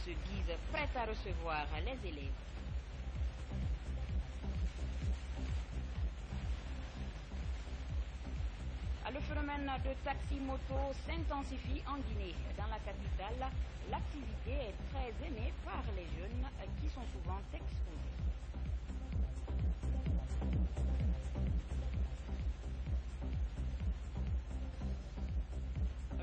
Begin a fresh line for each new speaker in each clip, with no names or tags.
se disent prêts à recevoir les élèves. Le phénomène de taxi-moto s'intensifie en Guinée. Dans la capitale, l'activité est très aimée par les jeunes qui sont souvent exposés.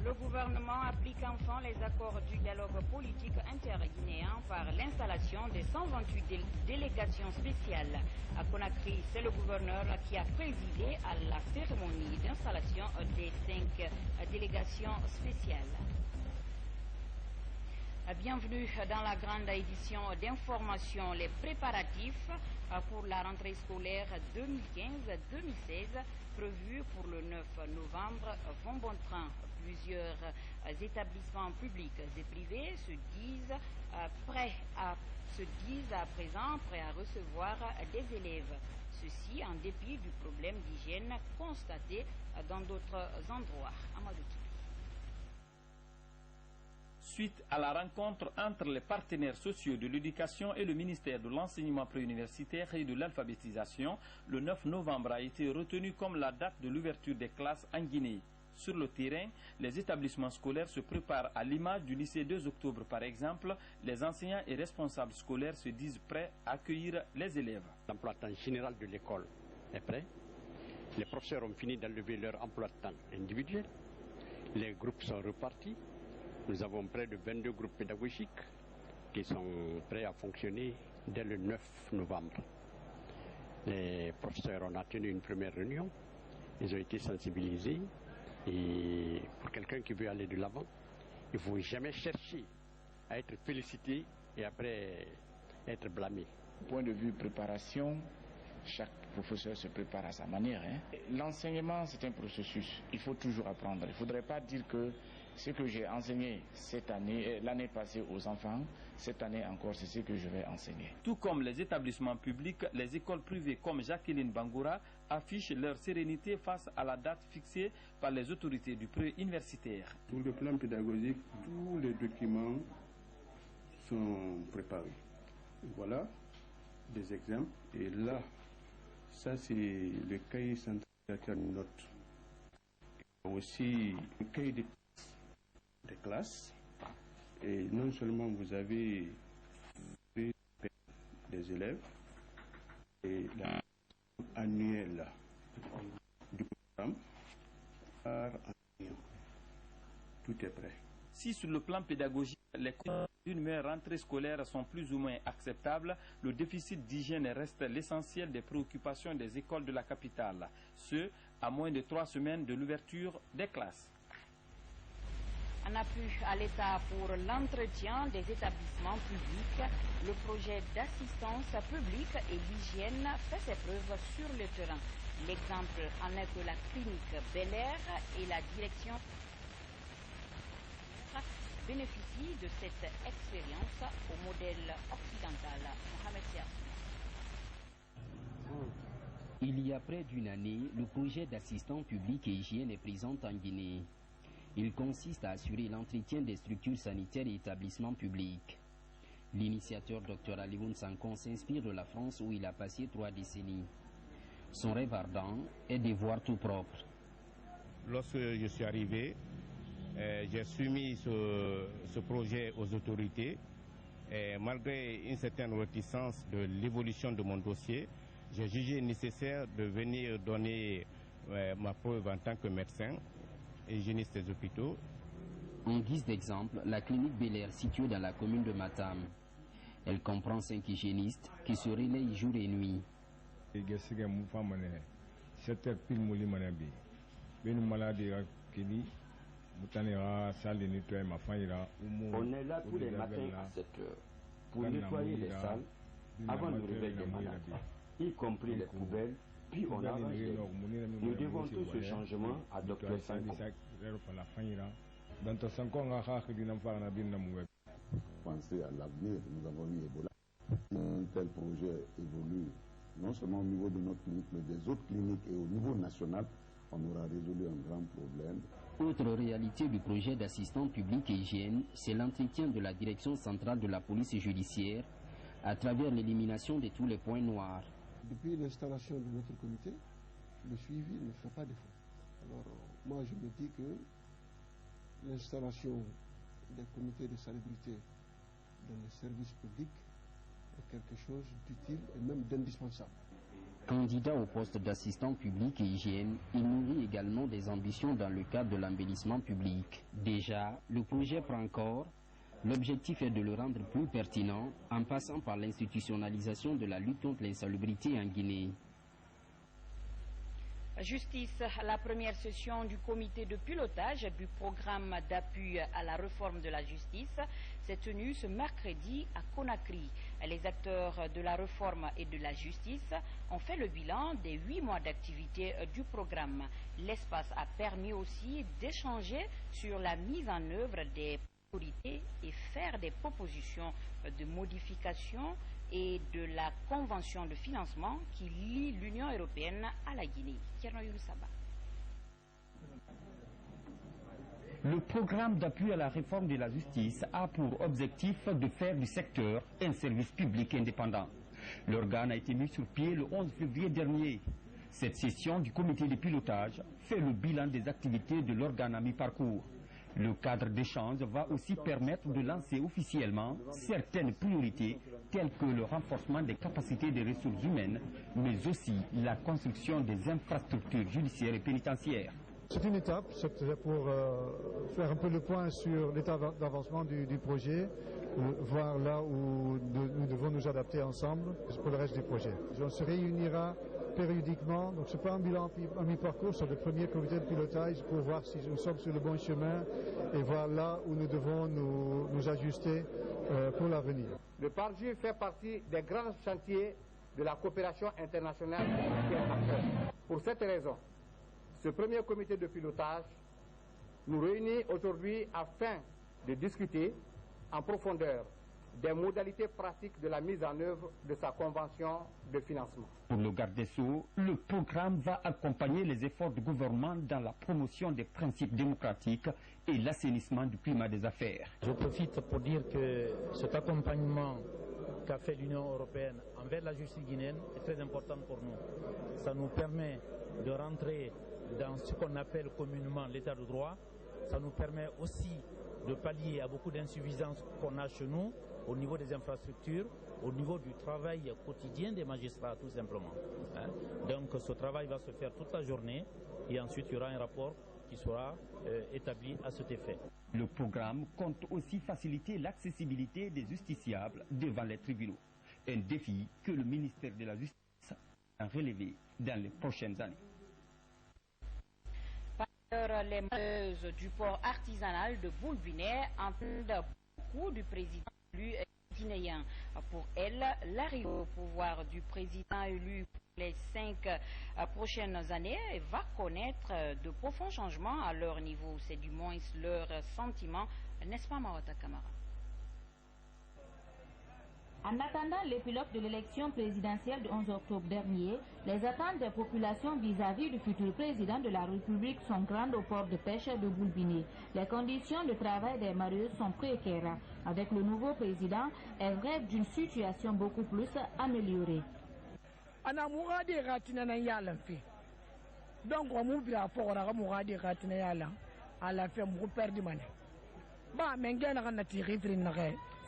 Le gouvernement applique enfin les accords du dialogue politique interguinéen par l'installation des 128 délégations spéciales. À Conakry, c'est le gouverneur qui a présidé à la cérémonie d'installation des 5 délégations spéciales. Bienvenue dans la grande édition d'information. Les préparatifs pour la rentrée scolaire 2015-2016 prévus pour le 9 novembre vont bon train. Plusieurs établissements publics et privés se disent à présent prêts à recevoir des élèves. Ceci en dépit du problème d'hygiène constaté dans d'autres endroits. Amadou.
Suite à la rencontre entre les partenaires sociaux de l'éducation et le ministère de l'enseignement préuniversitaire et de l'alphabétisation, le 9 novembre a été retenu comme la date de l'ouverture des classes en Guinée. Sur le terrain, les établissements scolaires se préparent à l'image du lycée 2 octobre par exemple. Les enseignants et responsables scolaires se disent prêts à accueillir les élèves.
L'emploi de temps général de l'école est prêt. Les professeurs ont fini d'enlever leur emploi de temps individuel. Les groupes sont repartis. Nous avons près de 22 groupes pédagogiques qui sont prêts à fonctionner dès le 9 novembre. Les professeurs ont tenu une première réunion. Ils ont été sensibilisés. Et pour quelqu'un qui veut aller de l'avant, il ne faut jamais chercher à être félicité et après être blâmé.
Du point de vue préparation, chaque professeur se prépare à sa manière. L'enseignement, c'est un processus. Il faut toujours apprendre. Il ne faudrait pas dire que ce que j'ai enseigné cette année, l'année passée aux enfants, cette année encore, c'est ce que je vais enseigner.
Tout comme les établissements publics, les écoles privées comme Jacqueline Bangoura affichent leur sérénité face à la date fixée par les autorités du pré-universitaire.
Sur le plan pédagogique, tous les documents sont préparés. Voilà des exemples. Et là, ça c'est le cahier central de notes. Aussi le cahier des classes. Et non seulement vous avez des élèves et annuel du programme par année. Tout est prêt.
Si sur le plan pédagogique, les conditions d'une meilleure rentrée scolaire sont plus ou moins acceptables, le déficit d'hygiène reste l'essentiel des préoccupations des écoles de la capitale. Ce, à moins de 3 semaines de l'ouverture des classes.
En appui à l'État pour l'entretien des établissements publics, le projet d'assistance publique et d'hygiène fait ses preuves sur le terrain. L'exemple en est que la clinique Bel Air et la direction bénéficient de cette expérience au modèle occidental. Mohamed Siaf.
Il y a près d'une année, le projet d'assistant public et hygiène est présent en Guinée. Il consiste à assurer l'entretien des structures sanitaires et établissements publics. L'initiateur Dr Alioune Sankon s'inspire de la France où il a passé 3 décennies. Son rêve ardent est de voir tout propre.
Lorsque je suis arrivé, j'ai soumis ce projet aux autorités. Et malgré une certaine réticence de l'évolution de mon dossier, j'ai jugé nécessaire de venir donner ma preuve en tant que médecin hygiéniste des hôpitaux.
En guise d'exemple, la clinique Bel Air située dans la commune de Matam. Elle comprend 5 hygiénistes qui se relayent jour et nuit.
On est là tous les matins à 7 heures pour nettoyer les salles avant le réveil des malades, y compris les poubelles, puis on arrange les lits. Nous devons tout ce changement à Dr Sanko.
Penser à l'avenir, nous avons eu Ebola. Un tel projet évolue non seulement au niveau de notre clinique, mais des autres cliniques et au niveau national, on aura résolu un grand problème.
Autre réalité du projet d'assistant public et hygiène, c'est l'entretien de la direction centrale de la police judiciaire à travers l'élimination de tous les points noirs.
Depuis l'installation de notre comité, le suivi ne fait pas défaut. Alors moi je me dis que l'installation des comités de salubrité dans les services publics est quelque chose d'utile et même d'indispensable.
Candidat au poste d'assistant public et hygiène, il nourrit également des ambitions dans le cadre de l'embellissement public. Déjà, le projet prend corps. L'objectif est de le rendre plus pertinent en passant par l'institutionnalisation de la lutte contre l'insalubrité en Guinée.
Justice, la première session du comité de pilotage du programme d'appui à la réforme de la justice s'est tenue ce mercredi à Conakry. Les acteurs de la réforme et de la justice ont fait le bilan des 8 mois d'activité du programme. L'espace a permis aussi d'échanger sur la mise en œuvre des priorités et faire des propositions de modification et de la convention de financement qui lie l'Union européenne à la Guinée.
Le programme d'appui à la réforme de la justice a pour objectif de faire du secteur un service public indépendant. L'organe a été mis sur pied le 11 février dernier. Cette session du comité de pilotage fait le bilan des activités de l'organe à mi-parcours. Le cadre d'échange va aussi permettre de lancer officiellement certaines priorités telles que le renforcement des capacités des ressources humaines, mais aussi la construction des infrastructures judiciaires et pénitentiaires.
C'est une étape, c'est pour faire un peu le point sur l'état d'avancement du projet, voir là où nous devons nous adapter ensemble pour le reste du projet. On se réunira périodiquement, donc c'est pas un bilan à mi-parcours, c'est le premier comité de pilotage pour voir si nous sommes sur le bon chemin et voir là où nous devons nous ajuster pour l'avenir.
Le PARJU fait partie des grands chantiers de la coopération internationale qui est à cœur. Pour cette raison, ce premier comité de pilotage nous réunit aujourd'hui afin de discuter en profondeur des modalités pratiques de la mise en œuvre de sa convention de financement.
Pour le garde des Sceaux, le programme va accompagner les efforts du gouvernement dans la promotion des principes démocratiques et l'assainissement du climat des affaires.
Je profite pour dire que cet accompagnement qu'a fait l'Union européenne envers la justice guinéenne est très important pour nous. Ça nous permet de rentrer dans ce qu'on appelle communément l'état de droit. Ça nous permet aussi de pallier à beaucoup d'insuffisances qu'on a chez nous au niveau des infrastructures, au niveau du travail quotidien des magistrats tout simplement. Donc ce travail va se faire toute la journée et ensuite il y aura un rapport qui sera établi à cet effet.
Le programme compte aussi faciliter l'accessibilité des justiciables devant les tribunaux. Un défi que le ministère de la Justice a relevé dans les prochaines années.
Les malheureuses du port artisanal de Boulbinet entendent beaucoup du président élu guinéen. Pour elle, l'arrivée au pouvoir du président élu pour les 5 prochaines années va connaître de profonds changements à leur niveau. C'est du moins leur sentiment, n'est-ce pas Mawata Kamara?
En attendant l'épilogue de l'élection présidentielle du 11 octobre dernier, les attentes des populations vis-à-vis du futur président de la République sont grandes au port de pêche de Boulbinet. Les conditions de travail des marieuses sont précaires. Avec le nouveau président, elles rêvent d'une situation beaucoup plus améliorée.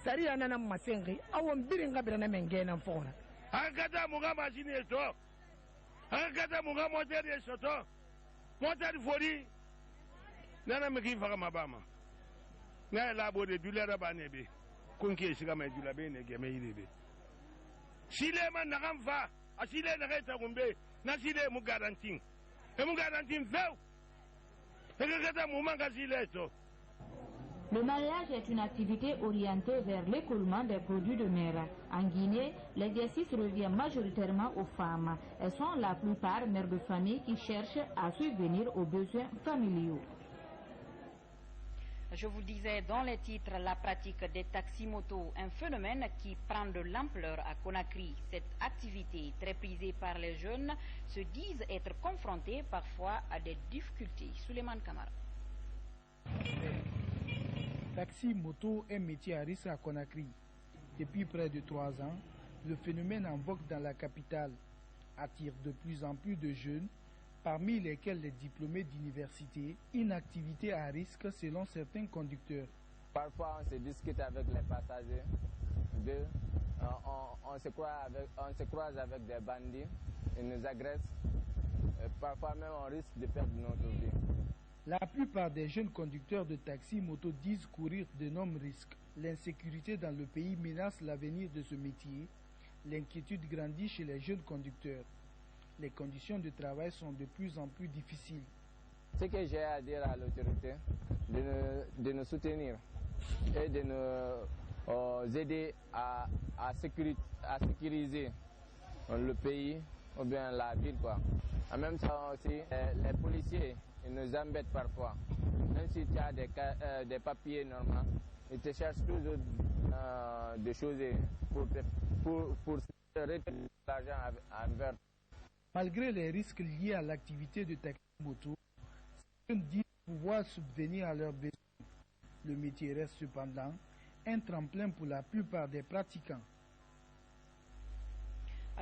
Sariya nana masengi awon birin gabira mengena fona akata muga machine so akata muga moteur so to moteur fori nana meki faga mabama na labo de dulera banebe kunke shiga mai dulabe ne geme yirebe sile man na gamfa asile na gaita gumbe na sile mu garantin feu akata mu manga sile so.
Le mariage est une activité orientée vers l'écoulement des produits de mer. En Guinée, l'exercice revient majoritairement aux femmes. Elles sont la plupart mères de famille qui cherchent à subvenir aux besoins familiaux.
Je vous disais dans les titres la pratique des taxis-motos, un phénomène qui prend de l'ampleur à Conakry. Cette activité, très prisée par les jeunes, se disent être confrontés parfois à des difficultés. Souleymane Kamara.
Taxi moto est métier à risque à Conakry. Depuis près de 3 ans, le phénomène en vogue dans la capitale attire de plus en plus de jeunes, parmi lesquels les diplômés d'université, une activité à risque selon certains conducteurs.
Parfois, on se discute avec les passagers, on se croise avec des bandits, ils nous agressent, et parfois même on risque de perdre notre vie.
La plupart des jeunes conducteurs de taxi moto disent courir d'énormes risques. L'insécurité dans le pays menace l'avenir de ce métier. L'inquiétude grandit chez les jeunes conducteurs. Les conditions de travail sont de plus en plus difficiles.
Ce que j'ai à dire à l'autorité, de nous soutenir et de nous aider à sécuriser le pays ou bien la ville, quoi. En même temps aussi, les policiers ils nous embêtent parfois. Même si tu as des papiers normaux, ils te cherchent toujours des choses pour retirer l'argent envers.
Malgré les risques liés à l'activité de taxi moto, certains disent pouvoir subvenir à leurs besoins. Le métier reste cependant un tremplin pour la plupart des pratiquants.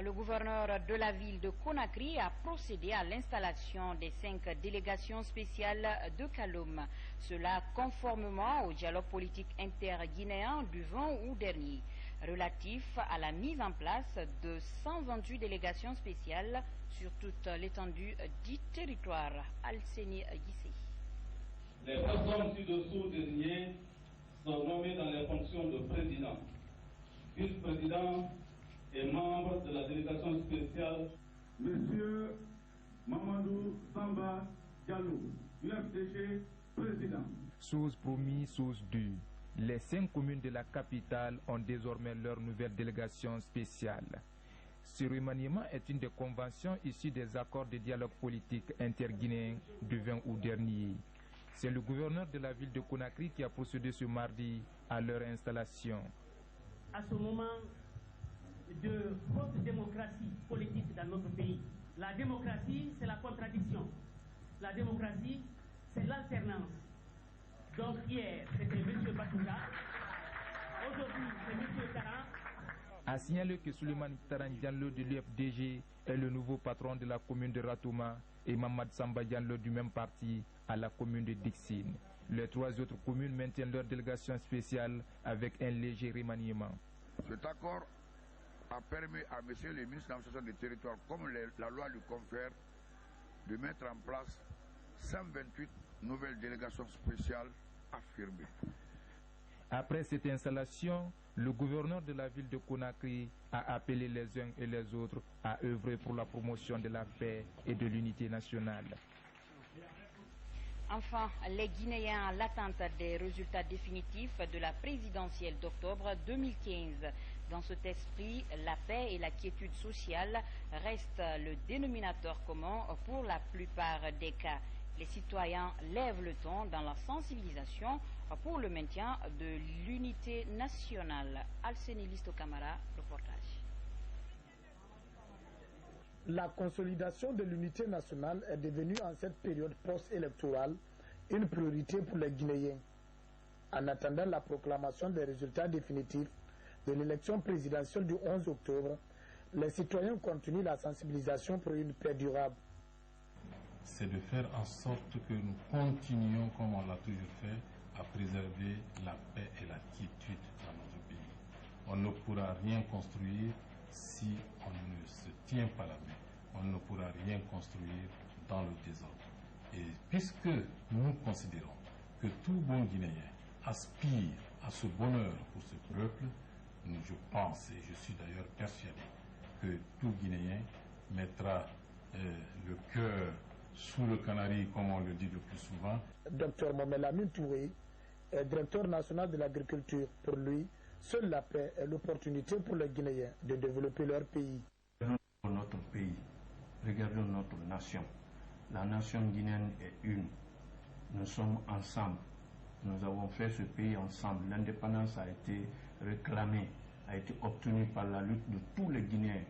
Le gouverneur de la ville de Conakry a procédé à l'installation des 5 délégations spéciales de Kaloum. Cela conformément au dialogue politique interguinéen du 20 août dernier, relatif à la mise en place de 128 délégations spéciales sur toute l'étendue du territoire. Alseni Guissé.
Les personnes ci-dessous désignées sont nommées dans les fonctions de président, vice-président et membres de la délégation spéciale. Monsieur Mamadou Samba Diallo, UFDG, président.
Chose promise, chose due. Les 5 communes de la capitale ont désormais leur nouvelle délégation spéciale. Ce remaniement est une des conventions issues des accords de dialogue politique interguinéen du 20 août dernier. C'est le gouverneur de la ville de Conakry qui a procédé ce mardi à leur installation.
À ce moment de haute démocratie politique dans notre pays, la démocratie, c'est la contradiction. La démocratie, c'est l'alternance. Donc hier, c'était M. Batouga. Aujourd'hui, c'est M. Taran.
A signalé que Suleiman Taran Diallo de l'UFDG est le nouveau patron de la commune de Ratouma et Mamad Samba Diallo du même parti à la commune de Dixine. Les 3 autres communes maintiennent leur délégation spéciale avec un léger remaniement.
Cet accord a permis à M. le ministre de l'administration du territoire, comme la loi lui confère, de mettre en place 128 nouvelles délégations spéciales affirmées.
Après cette installation, le gouverneur de la ville de Conakry a appelé les uns et les autres à œuvrer pour la promotion de la paix et de l'unité nationale.
Enfin, les Guinéens à l'attente des résultats définitifs de la présidentielle d'octobre 2015. Dans cet esprit, la paix et la quiétude sociale restent le dénominateur commun pour la plupart des cas. Les citoyens lèvent le ton dans la sensibilisation pour le maintien de l'unité nationale. Alseni Listo Camara, reportage.
La consolidation de l'unité nationale est devenue en cette période post-électorale une priorité pour les Guinéens. En attendant la proclamation des résultats définitifs de l'élection présidentielle du 11 octobre, les citoyens continuent la sensibilisation pour une paix durable.
C'est de faire en sorte que nous continuions, comme on l'a toujours fait, à préserver la paix et la quiétude dans notre pays. On ne pourra rien construire si on ne se tient pas la main. On ne pourra rien construire dans le désordre. Et puisque nous considérons que tout bon Guinéen aspire à ce bonheur pour ce peuple, je pense et je suis d'ailleurs persuadé que tout Guinéen mettra le cœur sous le canari, comme on le dit le plus souvent.
Dr Mohamed Amin Touré est directeur national de l'agriculture. Pour lui, seule la paix est l'opportunité pour les Guinéens de développer leur pays.
Notre pays, regardons notre nation. La nation guinéenne est une. Nous sommes ensemble. Nous avons fait ce pays ensemble. L'indépendance a été réclamée, a été obtenue par la lutte de tous les Guinéens,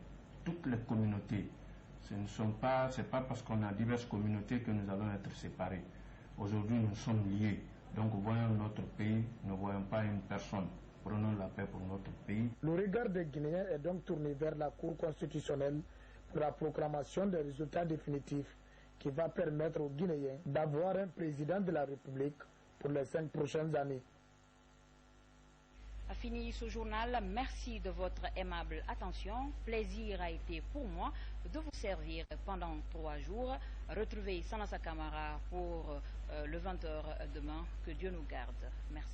toutes les communautés. C'est pas parce qu'on a diverses communautés que nous allons être séparés. Aujourd'hui, nous sommes liés. Donc voyons notre pays, ne voyons pas une personne. Prenons la paix pour notre pays.
Le regard des Guinéens est donc tourné vers la Cour constitutionnelle pour la proclamation des résultats définitifs qui va permettre aux Guinéens d'avoir un président de la République pour les 5 prochaines années.
A fini ce journal. Merci de votre aimable attention. Plaisir a été pour moi de vous servir pendant 3 jours. Retrouvez Sanassa Camara pour le 20h demain. Que Dieu nous garde. Merci.